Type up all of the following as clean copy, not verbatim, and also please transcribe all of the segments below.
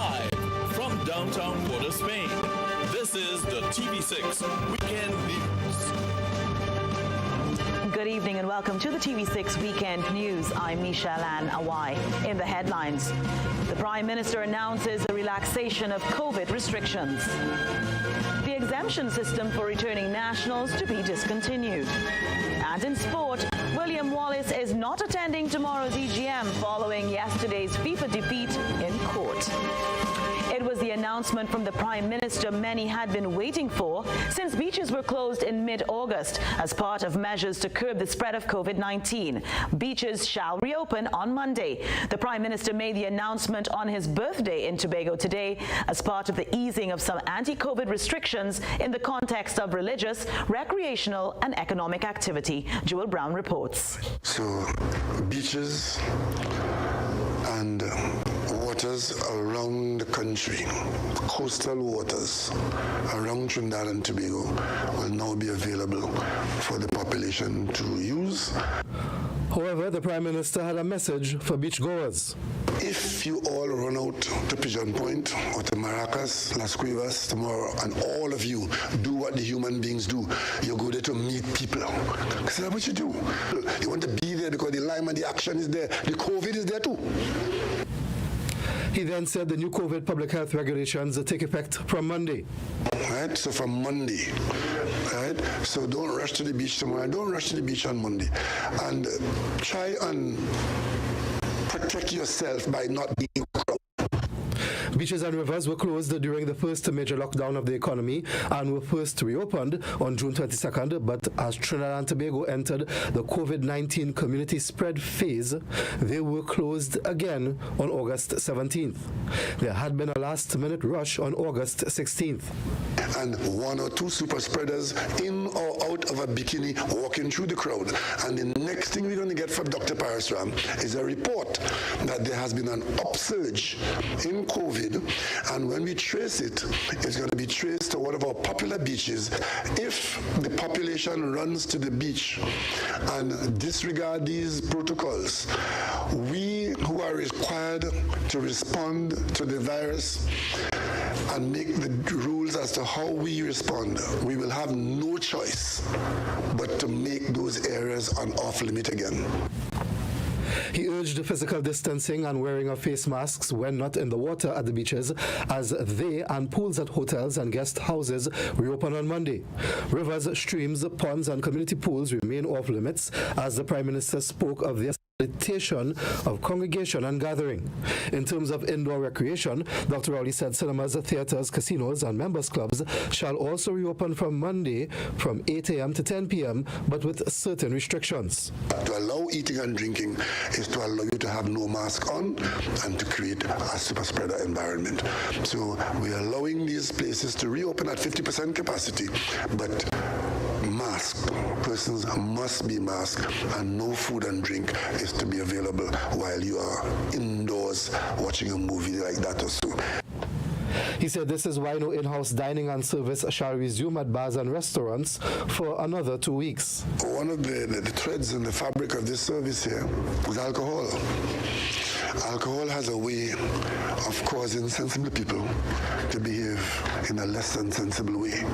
Live from downtown Port of Spain, this is the TV6 Weekend News. Good evening and welcome to the TV6 Weekend News. I'm Michelle Ann Awai. In the headlines, the Prime Minister announces the relaxation of COVID restrictions. The exemption system for returning nationals to be discontinued. And in sport, William Wallace is not attending tomorrow's EGM following yesterday's FIFA defeat in court. It was the announcement from the Prime Minister many had been waiting for since beaches were closed in mid-August as part of measures to curb the spread of COVID-19. Beaches shall reopen on Monday. The Prime Minister made the announcement on his birthday in Tobago today as part of the easing of some anti-COVID restrictions in the context of religious, recreational and economic activity. Joel Brown reports. So beaches and waters around the country, coastal waters around Trinidad and Tobago will now be available for the population to use. However, the Prime Minister had a message for beachgoers. If you all run out to Pigeon Point or to Maracas, Las Cuevas tomorrow, and all of you do what the human beings do, you go there to meet people. Because that's what you do. You want to be there because the lime and the action is there. The COVID is there too. He then said the new COVID public health regulations take effect from Monday. Right, so from Monday, right? So don't rush to the beach tomorrow, don't rush to the beach on Monday. And try and protect yourself by not being crowded. Beaches and rivers were closed during the first major lockdown of the economy and were first reopened on June 22nd, but as Trinidad and Tobago entered the COVID-19 community spread phase, they were closed again on August 17th. There had been a last-minute rush on August 16th. And one or two super spreaders in or out of a bikini walking through the crowd. And the next thing we're going to get from Dr. Parasram is a report that there has been an upsurge in COVID. And when we trace it, it's going to be traced to one of our popular beaches. If the population runs to the beach and disregard these protocols, we who are required to respond to the virus and make the rules as to how we respond, we will have no choice but to make those areas an off-limit again. He urged physical distancing and wearing of face masks when not in the water at the beaches as they and pools at hotels and guest houses reopen on Monday. Rivers, streams, ponds and community pools remain off limits as the Prime Minister spoke of the facilitation of congregation and gathering. In terms of indoor recreation, Dr. Rowley said cinemas, theatres, casinos and members clubs shall also reopen from Monday from 8 a.m. to 10 p.m. but with certain restrictions. To allow eating and drinking is to allow you to have no mask on and to create a super spreader environment. So we are allowing these places to reopen at 50% capacity, but persons must be masked and no food and drink is to be available while you are indoors watching a movie like that or so. He said this is why no in-house dining and service shall resume at bars and restaurants for another 2 weeks. One of the threads in the fabric of this service here is alcohol. Alcohol has a way of causing sensible people to behave in a less than sensible way.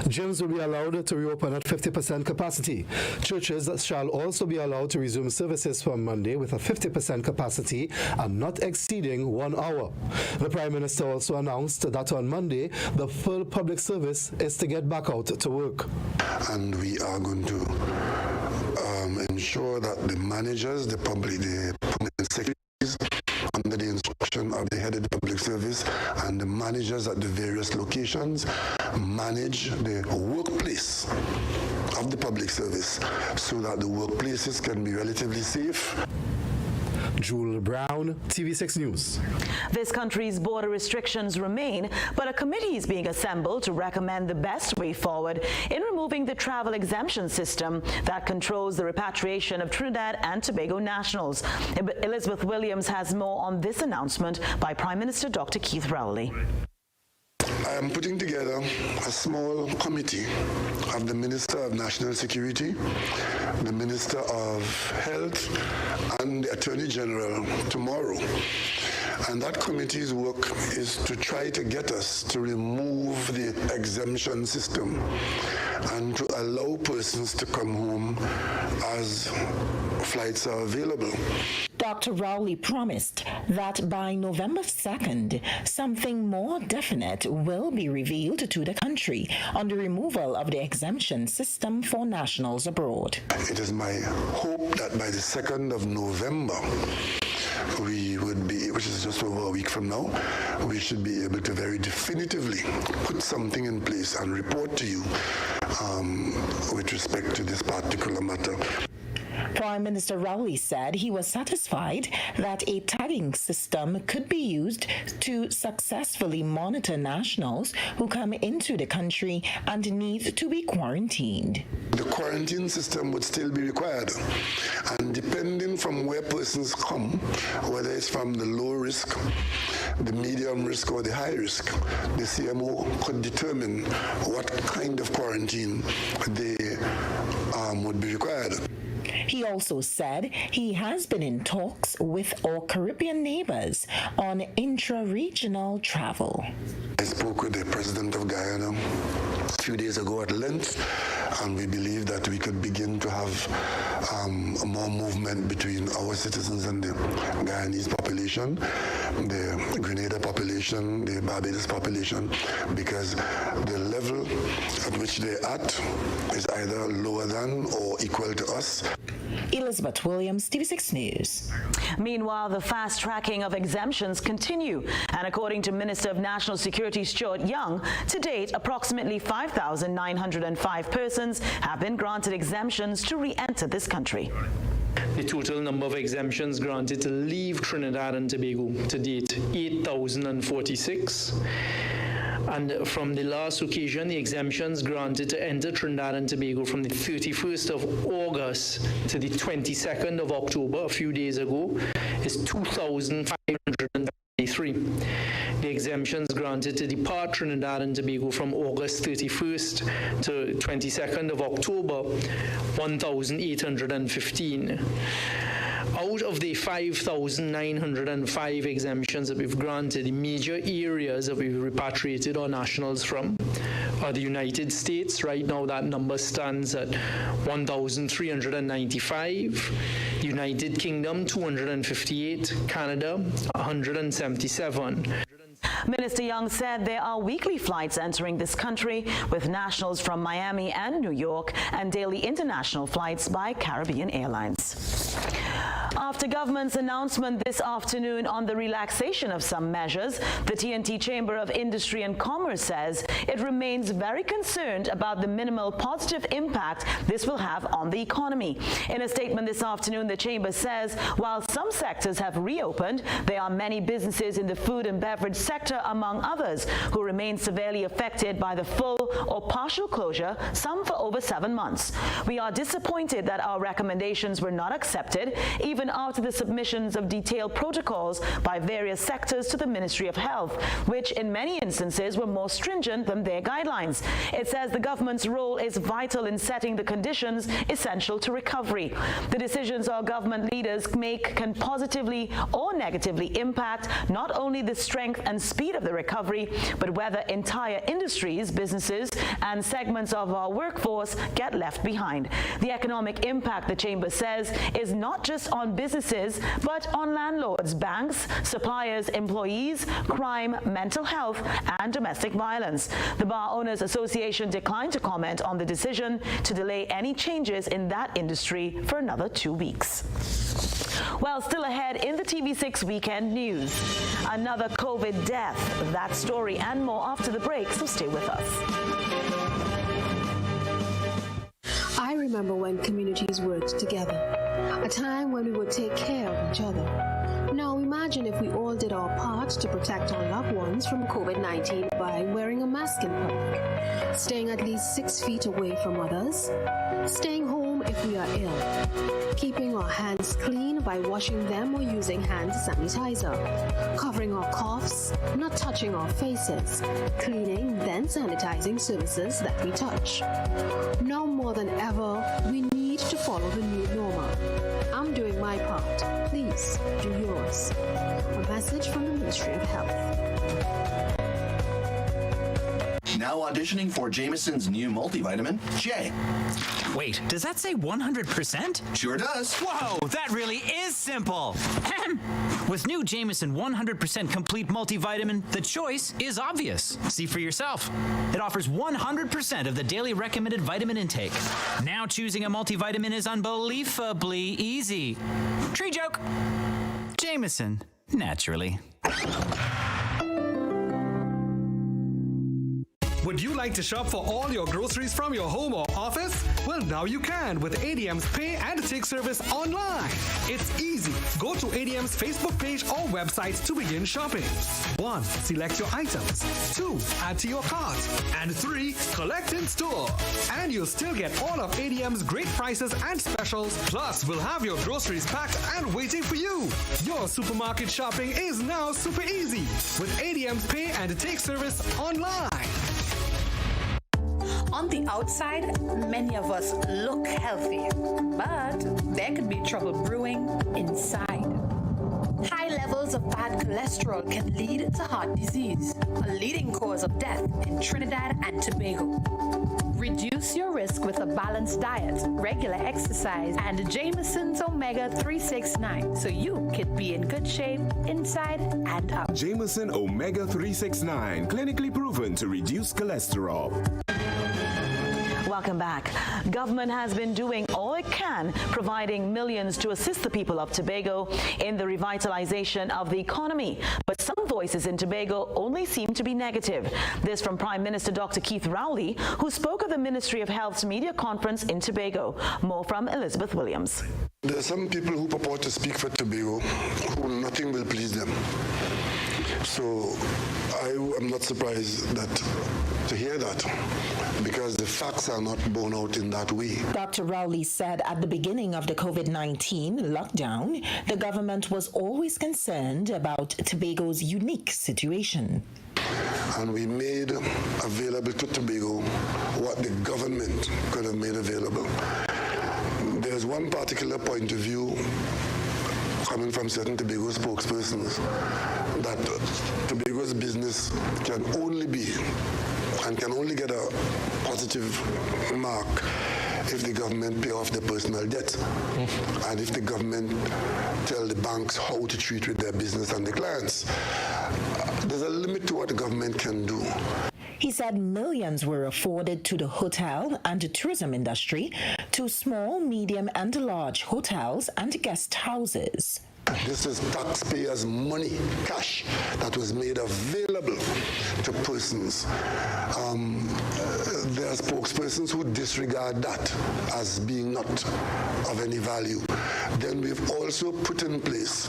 Gyms will be allowed to reopen at 50% capacity. Churches shall also be allowed to resume services from Monday with a 50% capacity and not exceeding 1 hour. The Prime Minister also announced that on Monday, the full public service is to get back out to work. And we are going to ensure that the managers, the permanent secretaries, under the instruction of the head of the public service and the managers at the various locations manage the workplace of the public service so that the workplaces can be relatively safe. Joel Brown, TV6 News. This country's border restrictions remain, but a committee is being assembled to recommend the best way forward in removing the travel exemption system that controls the repatriation of Trinidad and Tobago nationals. Elizabeth Williams has more on this announcement by Prime Minister Dr. Keith Rowley. I am putting together a small committee of the Minister of National Security, the Minister of Health, and the Attorney General tomorrow. And that committee's work is to try to get us to remove the exemption system and to allow persons to come home as flights are available. Dr. Rowley promised that by November 2nd, something more definite will be revealed to the country on the removal of the exemption system for nationals abroad. It is my hope that by the 2nd of November, we would be, which is just over a week from now, we should be able to very definitively put something in place and report to you with respect to this particular matter. Prime Minister Rowley said he was satisfied that a tagging system could be used to successfully monitor nationals who come into the country and need to be quarantined. The quarantine system would still be required, and depending from where persons come, whether it's from the low risk, the medium risk, or the high risk, the CMO could determine what kind of quarantine they would be required. He also said he has been in talks with our Caribbean neighbors on intra-regional travel. I spoke with the President of Guyana a few days ago at length, and we believe that we could begin to have more movement between our citizens and the Guyanese population, the Grenada population, the Barbados population, because the level at which they're at is either lower than or equal to us. Elizabeth Williams, TV6 News. Meanwhile, the fast tracking of exemptions continue, and according to Minister of National Security Stuart Young, to date approximately 5,905 persons have been granted exemptions to re-enter this country. The total number of exemptions granted to leave Trinidad and Tobago to date, 8,046. And from the last occasion, the exemptions granted to enter Trinidad and Tobago from the 31st of August to the 22nd of October, a few days ago, is 2,533. The exemptions granted to depart Trinidad and Tobago from August 31st to 22nd of October, 1,815. Out of the 5,905 exemptions that we've granted, the major areas that we've repatriated our nationals from are the United States. Right now that number stands at 1,395. United Kingdom, 258. Canada, 177. Minister Young said there are weekly flights entering this country with nationals from Miami and New York and daily international flights by Caribbean Airlines. After government's announcement this afternoon on the relaxation of some measures, the TNT Chamber of Industry and Commerce says it remains very concerned about the minimal positive impact this will have on the economy. In a statement this afternoon, the Chamber says while some sectors have reopened, there are many businesses in the food and beverage sector, among others, who remain severely affected by the full or partial closure, some for over 7 months. We are disappointed that our recommendations were not accepted, even after the submissions of detailed protocols by various sectors to the Ministry of Health, which in many instances were more stringent than their guidelines. It says the government's role is vital in setting the conditions essential to recovery. The decisions our government leaders make can positively or negatively impact not only the strength and speed of the recovery, but whether entire industries, businesses, and segments of our workforce get left behind. The economic impact, the Chamber says, is not just on businesses, but on landlords, banks, suppliers, employees, crime, mental health, and domestic violence. The Bar Owners Association declined to comment on the decision to delay any changes in that industry for another 2 weeks. Well, still ahead in the TV6 Weekend News, another COVID death. That story and more after the break, so stay with us. I remember when communities worked together, a time when we would take care of each other. Now imagine if we all did our part to protect our loved ones from COVID-19 by wearing a mask in public, staying at least 6 feet away from others, staying home if we are ill, keeping our hands clean by washing them or using hand sanitizer, covering our coughs, not touching our faces, cleaning then sanitizing surfaces that we touch. Now more than ever, we need to follow the new normal. I'm doing my part. Please peace. Do yours. A message from the Ministry of Health. Now auditioning for Jameson's new multivitamin, J. Wait, does that say 100%? Sure does. Whoa, that really is simple. With new Jameson 100% complete multivitamin, the choice is obvious. See for yourself. It offers 100% of the daily recommended vitamin intake. Now choosing a multivitamin is unbelievably easy. Tree joke. Jameson, naturally. Would you like to shop for all your groceries from your home or office? Well, now you can with ADM's Pay and Take service online. It's easy. Go to ADM's Facebook page or website to begin shopping. 1. Select your items. 2. Add to your cart. And 3. Collect in store. And you'll still get all of ADM's great prices and specials. Plus, we'll have your groceries packed and waiting for you. Your supermarket shopping is now super easy with ADM's Pay and Take service online. On the outside, many of us look healthy, but there could be trouble brewing inside. High levels of bad cholesterol can lead to heart disease, a leading cause of death in Trinidad and Tobago. Reduce your risk with a balanced diet, regular exercise, and Jameson's Omega 369 so you can be in good shape inside and out. Jameson Omega 369, clinically proven to reduce cholesterol. Welcome back. Government has been doing all it can, providing millions to assist the people of Tobago in the revitalization of the economy. But some voices in Tobago only seem to be negative. This from Prime Minister Dr. Keith Rowley, who spoke at the Ministry of Health's media conference in Tobago. More from Elizabeth Williams. There are some people who purport to speak for Tobago who nothing will please them. So I am not surprised to hear that, because the facts are not borne out in that way. Dr. Rowley said at the beginning of the COVID-19 lockdown, the government was always concerned about Tobago's unique situation. And we made available to Tobago what the government could have made available. There's one particular point of view coming from certain Tobago spokespersons that Tobago's business can only be and can only get a positive mark if the government pay off their personal debt and if the government tell the banks how to treat with their business and their clients. There's a limit to what the government can do. He said millions were afforded to the hotel and the tourism industry, to small, medium, and large hotels and guest houses. This is taxpayers' money, cash, that was made available to persons. There are spokespersons who disregard that as being not of any value. Then we've also put in place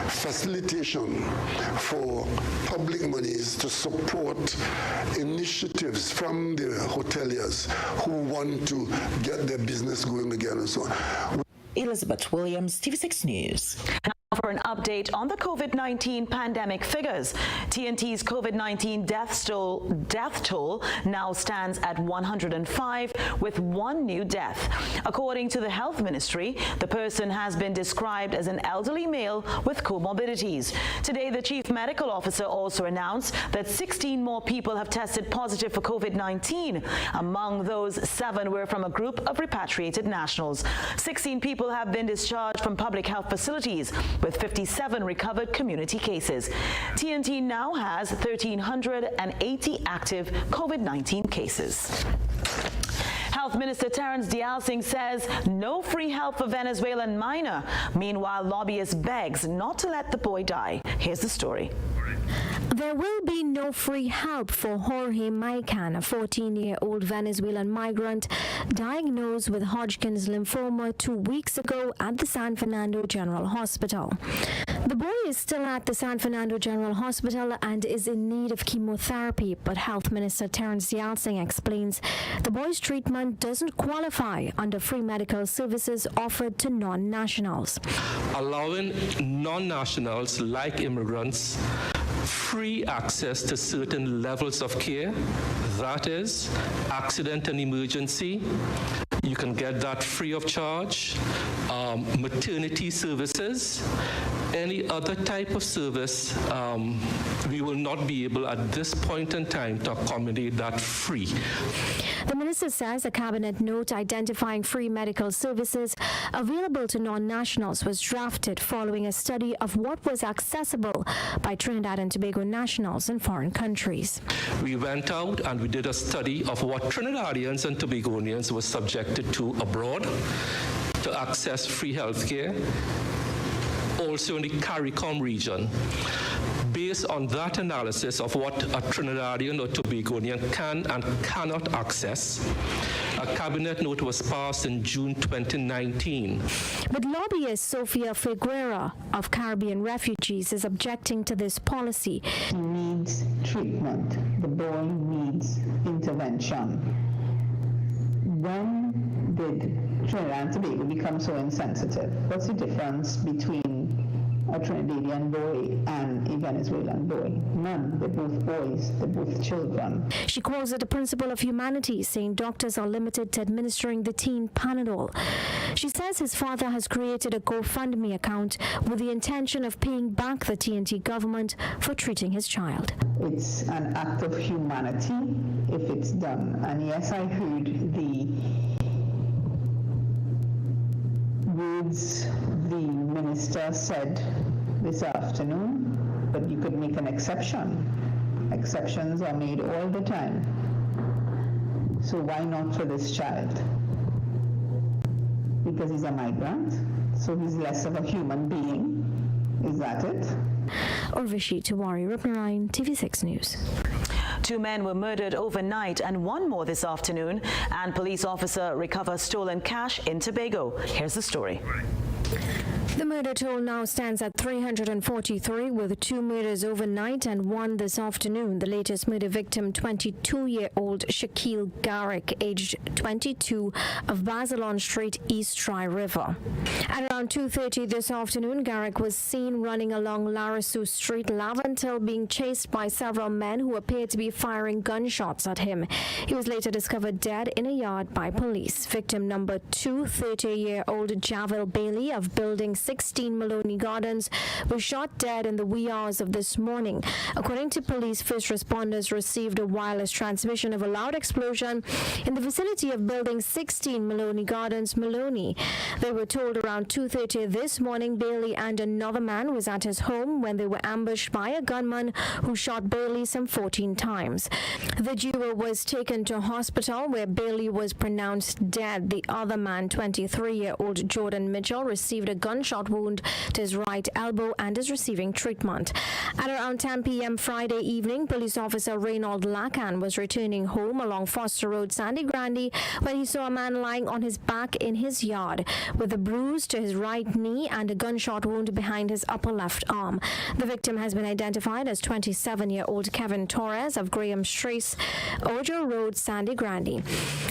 facilitation for public monies to support initiatives from the hoteliers who want to get their business going again and so on. Elizabeth Williams, TV6 News. For an update on the COVID-19 pandemic figures, TNT's COVID-19 death toll now stands at 105 with one new death. According to the Health Ministry, the person has been described as an elderly male with comorbidities. Today, the Chief Medical Officer also announced that 16 more people have tested positive for COVID-19. Among those, 7 were from a group of repatriated nationals. 16 people have been discharged from public health facilities, with 57 recovered community cases. TNT now has 1,380 active COVID-19 cases. Health Minister Terence Dialsingh says no free help for Venezuelan miner. Meanwhile, lobbyist begs not to let the boy die. Here's the story. There will be no free help for Jorge Maican, a 14-year-old Venezuelan migrant diagnosed with Hodgkin's lymphoma 2 weeks ago at the San Fernando General Hospital. The boy is still at the San Fernando General Hospital and is in need of chemotherapy, but Health Minister Terence Dialsingh explains the boy's treatment doesn't qualify under free medical services offered to non-nationals. Allowing non-nationals like immigrants free access to certain levels of care, that is, accident and emergency. You can get that free of charge. maternity services, any other type of service, we will not be able at this point in time to accommodate that free. The minister says a cabinet note identifying free medical services available to non-nationals was drafted following a study of what was accessible by Trinidad and Tobago nationals in foreign countries. We went out and we did a study of what Trinidadians and Tobagonians were subjected to abroad to access free health care, also in the CARICOM region. Based on that analysis of what a Trinidadian or Tobagonian can and cannot access, a cabinet note was passed in June 2019. But lobbyist Sofia Figuera of Caribbean Refugees is objecting to this policy. He needs treatment. The boy needs intervention. When did Trinidad and Tobago become so insensitive? What's the difference between a Trinidadian boy and a Venezuelan boy? None. They're both boys. They're both children. She calls it a principle of humanity, saying doctors are limited to administering the teen Panadol. She says his father has created a GoFundMe account with the intention of paying back the TNT government for treating his child. It's an act of humanity if it's done. And yes, I heard the words the minister said this afternoon, but you could make an exception. Exceptions are made all the time. So why not for this child? Because he's a migrant, so he's less of a human being. Is that it? Urvashi Tiwari, Rupnarayan, TV6 News. 2 men were murdered overnight and 1 more this afternoon, and police officer recovers stolen cash in Tobago. Here's the story. The murder toll now stands at 343, with 2 murders overnight and 1 this afternoon. The latest murder victim, 22-year-old Shaquille Garrick, aged 22, of Basilon Street, East Dry River. At around 2:30 this afternoon, Garrick was seen running along Larasu Street, Laventil, being chased by several men who appeared to be firing gunshots at him. He was later discovered dead in a yard by police. Victim number 2, 30-year-old Javel Bailey of Building 16 Maloney Gardens, was shot dead in the wee hours of this morning. According to police, first responders received a wireless transmission of a loud explosion in the vicinity of Building 16 Maloney Gardens, Maloney. They were told around 2:30 this morning Bailey and another man was at his home when they were ambushed by a gunman who shot Bailey some 14 times. The duo was taken to hospital where Bailey was pronounced dead. The other man, 23-year-old Jordan Mitchell, received a gunshot wound to his right elbow and is receiving treatment. At around 10 p.m. Friday evening, police officer Reynold Lacan was returning home along Foster Road, Sandy Grande, when he saw a man lying on his back in his yard with a bruise to his right knee and a gunshot wound behind his upper left arm. The victim has been identified as 27-year-old Kevin Torres of Graham Street, Ojo Road, Sandy Grande.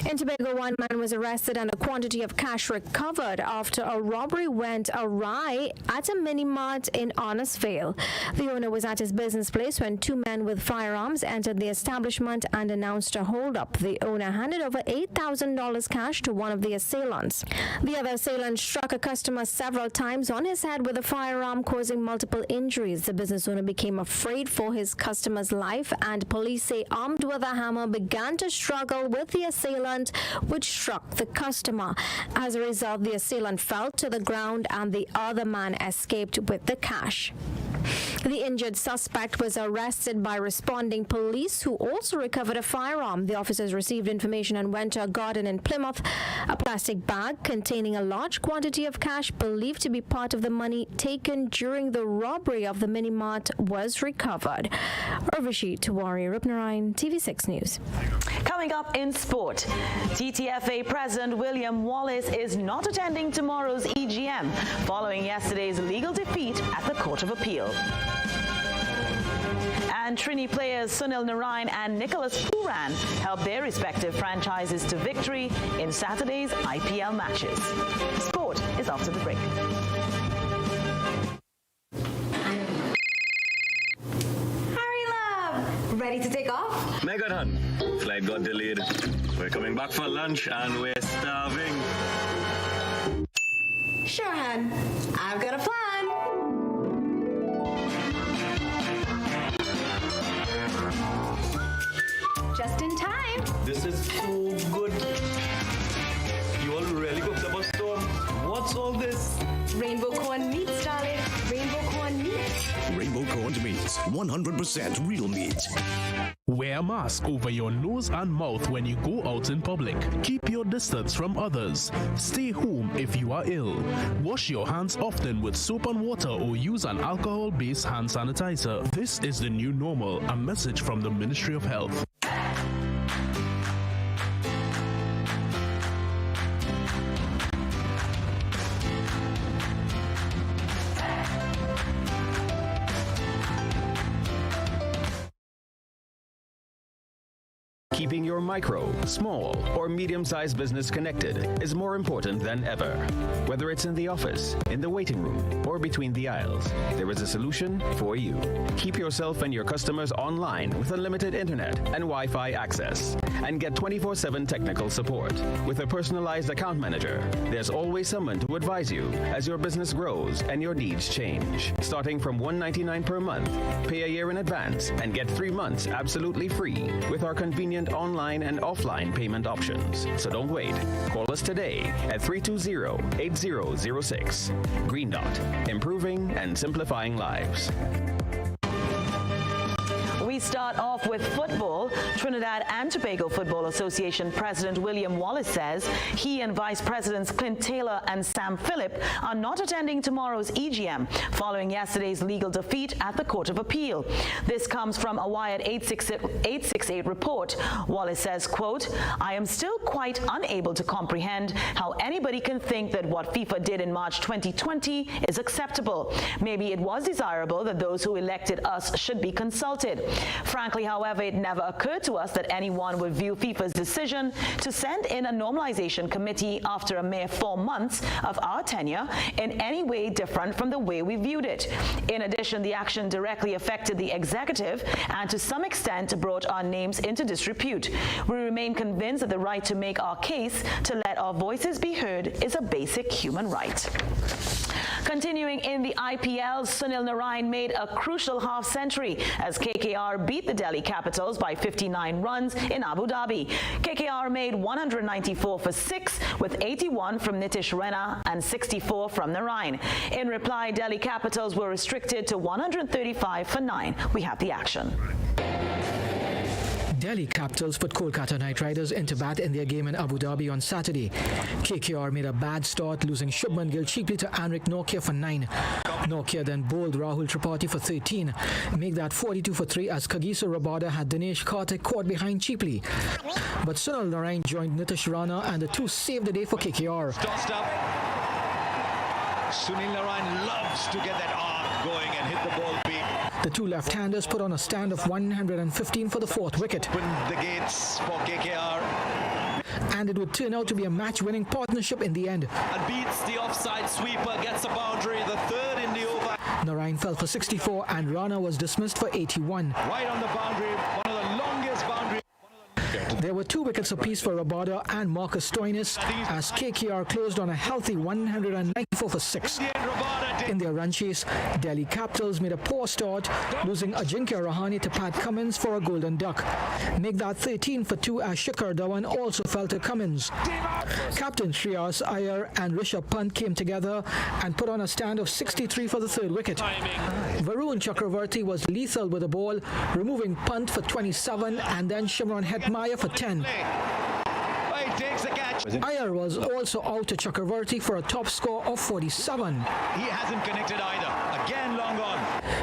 In Tobago, 1 man was arrested and a quantity of cash recovered after a robbery went awry at a mini-mart in Honestvale. The owner was at his business place when 2 men with firearms entered the establishment and announced a hold-up. The owner handed over $8,000 cash to one of the assailants. The other assailant struck a customer several times on his head with a firearm, causing multiple injuries. The business owner became afraid for his customer's life, and police say, armed with a hammer, began to struggle with the assailant, which struck the customer. As a result, the assailant fell to the ground and the other man escaped with the cash. The injured suspect was arrested by responding police, who also recovered a firearm. The officers received information and went to a garden in Plymouth. A plastic bag containing a large quantity of cash believed to be part of the money taken during the robbery of the mini-mart was recovered. Urvashi Tiwari, Rupnarayan, TV6 News. Coming up in sport, TTFA President William Wallace is not attending tomorrow's EGM following yesterday's legal defeat at the Court of Appeal. And Trini players Sunil Narayan and Nicholas Pooran helped their respective franchises to victory in Saturday's IPL matches. Sport is after the break. Harry love, ready to take off? Megan hun, flight got delayed. We're coming back for lunch and we're starving. Sure, hun. I've got a plan. Just in time. This is so good. You all really cooked up a storm. What's all this? Rainbow corn meats, darling. Rainbow corn meats. Rainbow corned meats, 100% real meat. Wear a mask over your nose and mouth when you go out in public. Keep your distance from others. Stay home if you are ill. Wash your hands often with soap and water or use an alcohol-based hand sanitizer. This is the new normal, a message from the Ministry of Health. Keeping your micro, small, or medium-sized business connected is more important than ever. Whether it's in the office, in the waiting room, or between the aisles, there is a solution for you. Keep yourself and your customers online with unlimited internet and Wi-Fi access, and get 24/7 technical support. With a personalized account manager, there's always someone to advise you as your business grows and your needs change. Starting from $199 per month, pay a year in advance and get 3 months absolutely free with our convenient online and offline payment options. So don't wait. Call us today at 320-8006. Green Dot, improving and simplifying lives. We start off with football. Trinidad and Tobago Football Association President William Wallace says he and Vice Presidents Clint Taylor and Sam Phillip are not attending tomorrow's EGM following yesterday's legal defeat at the Court of Appeal. This comes from a Wired 868 report. Wallace says, quote, "I am still quite unable to comprehend how anybody can think that what FIFA did in March 2020 is acceptable. Maybe it was desirable that those who elected us should be consulted. Frankly, however, it never occurred to us that anyone would view FIFA's decision to send in a normalization committee after a mere 4 months of our tenure in any way different from the way we viewed it. In addition, the action directly affected the executive and to some extent brought our names into disrepute. We remain convinced that the right to make our case, to let our voices be heard, is a basic human right." Continuing in the IPL, Sunil Narine made a crucial half-century as KKR beat the Delhi Capitals by 59 runs in Abu Dhabi. KKR made 194 for 6 with 81 from Nitish Rana and 64 from Narine. In reply, Delhi Capitals were restricted to 135 for 9. We have the action. Delhi Capitals put Kolkata Knight Riders into bat in their game in Abu Dhabi on Saturday. KKR made a bad start, losing Shubman Gill cheaply to Anrik Nortje for 9. Nortje then bowled Rahul Tripathi for 13. Make that 42 for 3 as Kagiso Rabada had Dinesh Karthik caught behind cheaply. But Sunil Narine joined Nitish Rana and the two saved the day for KKR. Tossed up. Sunil Narine loves to get that arc going and hit the ball big. The two left-handers put on a stand of 115 for the 4th wicket. Open the gates for KKR. And it would turn out to be a match-winning partnership in the end. And beats the offside sweeper, gets a boundary, the 3rd in the over. Narine fell for 64 and Rana was dismissed for 81. Right on the boundary, one of the longest boundaries. There were 2 wickets apiece for Rabada and Marcus Stoinis as KKR closed on a healthy 194 for 6. In their run chase, Delhi Capitals made a poor start, losing Ajinkya Rahane to Pat Cummins for a golden duck. Make that 13 for 2 as Shikhar Dhawan also fell to Cummins. Captain Shreyas Iyer and Rishabh Pant came together and put on a stand of 63 for the 3rd wicket. Varun Chakravarti was lethal with the ball, removing Pant for 27 and then Shimron Hetmaya for 10. Takes the catch. Iyer was also out to Chakravarti for a top score of 47. He hasn't connected either. Again, long on.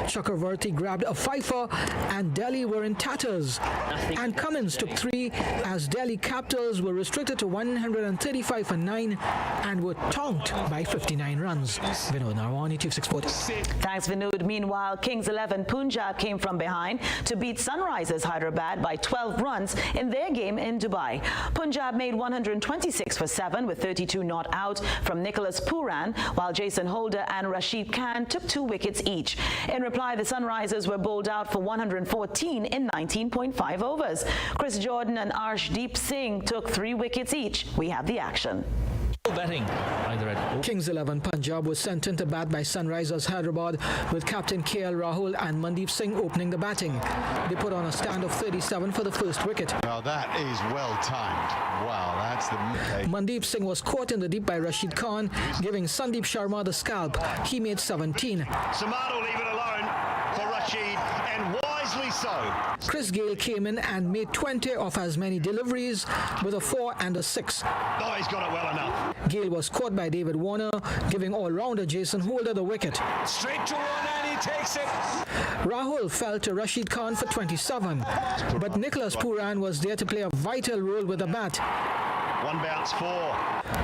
Chakravarti grabbed a fifer and Delhi were in tatters. And Cummins took 3 as Delhi Capitals were restricted to 135 for 9 and were tonked by 59 runs. Vinod Narwani, TV6 Sport. Thanks, Vinod. Meanwhile, Kings 11 Punjab came from behind to beat Sunrisers Hyderabad by 12 runs in their game in Dubai. Punjab made 126 for 7 with 32 not out from Nicholas Pooran, while Jason Holder and Rashid Khan took 2 wickets each. In reply, the Sunrisers were bowled out for 114 in 19.5 overs. Chris Jordan and Arshdeep Singh took 3 wickets each. We have the action. betting, either at home. Kings 11 Punjab was sent into bat by Sunrisers Hyderabad with captain KL Rahul and Mandeep Singh opening the batting. They put on a stand of 37 for the first wicket. Now that is well timed. Wow, that's the... Mandeep Singh was caught in the deep by Rashid Khan, giving Sandeep Sharma the scalp. He made 17. Samad will leave it alone for Rashid, and wisely so. Chris Gale came in and made 20 of as many deliveries with a 4 and a 6. Oh, he's got it well enough. Gale was caught by David Warner, giving all-rounder Jason Holder the wicket. Straight to run and he takes it. Rahul fell to Rashid Khan for 27, but Nicholas Pooran was there to play a vital role with the bat. One bounce, 4.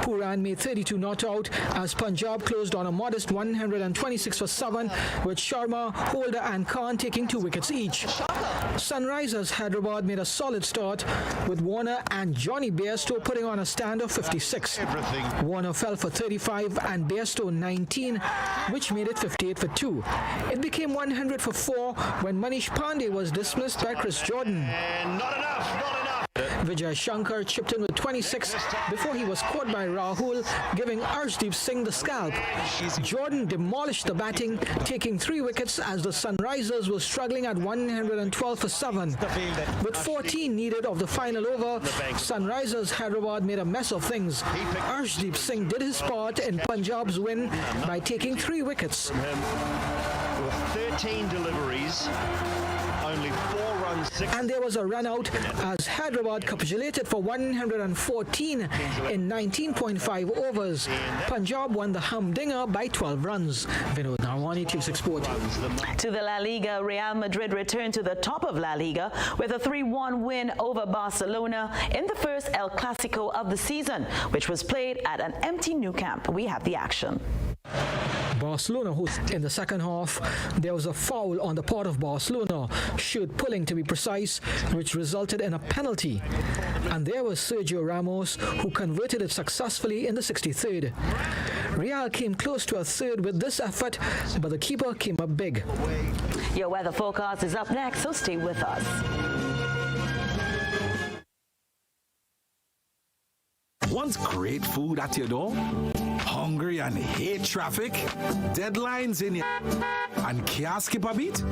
Pooran made 32 not out as Punjab closed on a modest 126 for 7, with Sharma, Holder and Khan taking 2 wickets each. Sunrisers Hyderabad made a solid start with Warner and Johnny Bairstow putting on a stand of 56. Warner fell for 35 and Bairstow 19, which made it 58 for 2. It became 100 for 4 when Manish Pandey was dismissed by Chris Jordan. And not enough. Vijay Shankar chipped in with 26 before he was caught by Rahul, giving Arshdeep Singh the scalp. Jordan demolished the batting, taking 3 wickets as the Sunrisers were struggling at 112 for 7. With 14 needed of the final over, Sunrisers Hyderabad made a mess of things. Arshdeep Singh did his part in Punjab's win by taking 3 wickets. 13 deliveries, only 4 runs. And there was a run out as Hyderabad capitulated for 114 in 19.5 overs. Punjab won the humdinger by 12 runs. Vinod Narwani, TV6 Sport. To the La Liga, Real Madrid returned to the top of La Liga with a 3-1 win over Barcelona in the first El Clasico of the season, which was played at an empty Nou Camp. We have the action. Barcelona host in the second half. There was a foul on the part of Barcelona, shoot pulling to be precise, which resulted in a penalty. And there was Sergio Ramos, who converted it successfully in the 63rd. Real came close to a third with this effort, but the keeper came up big. Your weather forecast is up next, so stay with us. Want great food at your door? Hungry and hate traffic? Deadlines in your and can't skip a beat?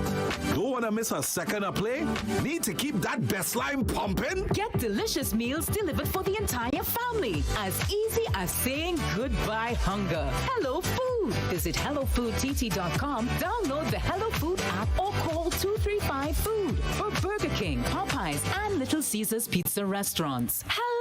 Don't want to miss a second of play? Need to keep that best line pumping? Get delicious meals delivered for the entire family. As easy as saying goodbye hunger. Hello Food. Visit HelloFoodTT.com, download the Hello Food app or call 235-FOOD for Burger King, Popeyes, and Little Caesars Pizza restaurants. Hello,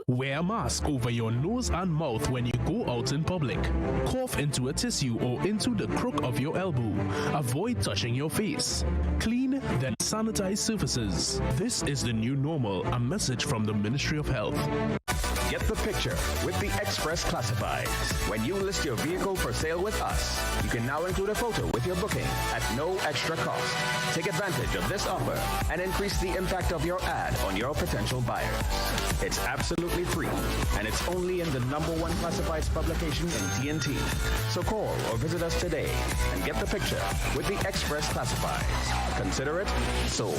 Wear a mask over your nose and mouth when you go out in public. Cough into a tissue or into the crook of your elbow. Avoid touching your face. Clean, then sanitize surfaces. This is the new normal, a message from the Ministry of Health. Get the picture with the Express Classifieds. When you list your vehicle for sale with us, you can now include a photo with your booking at no extra cost. Take advantage of this offer and increase the impact of your ad on your potential buyers. It's absolutely free, and it's only in the #1 classifieds publication in TNT. So call or visit us today and get the picture with the Express Classifieds. Consider it sold.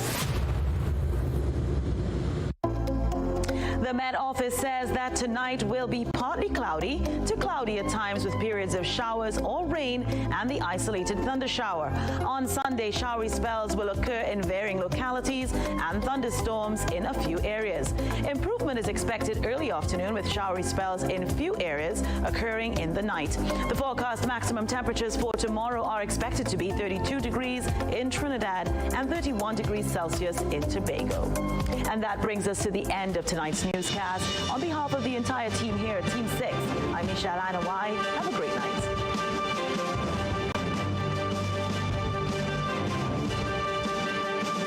The Met Office says that tonight will be partly cloudy to cloudy at times with periods of showers or rain and the isolated thunder shower. On Sunday, showery spells will occur in varying localities and thunderstorms in a few areas. Improvement is expected early afternoon with showery spells in few areas occurring in the night. The forecast maximum temperatures for tomorrow are expected to be 32 degrees in Trinidad and 31 degrees Celsius in Tobago. And that brings us to the end of tonight's newscast. On behalf of the entire team here at Team 6, I'm Michelle Anawai. Have a great night.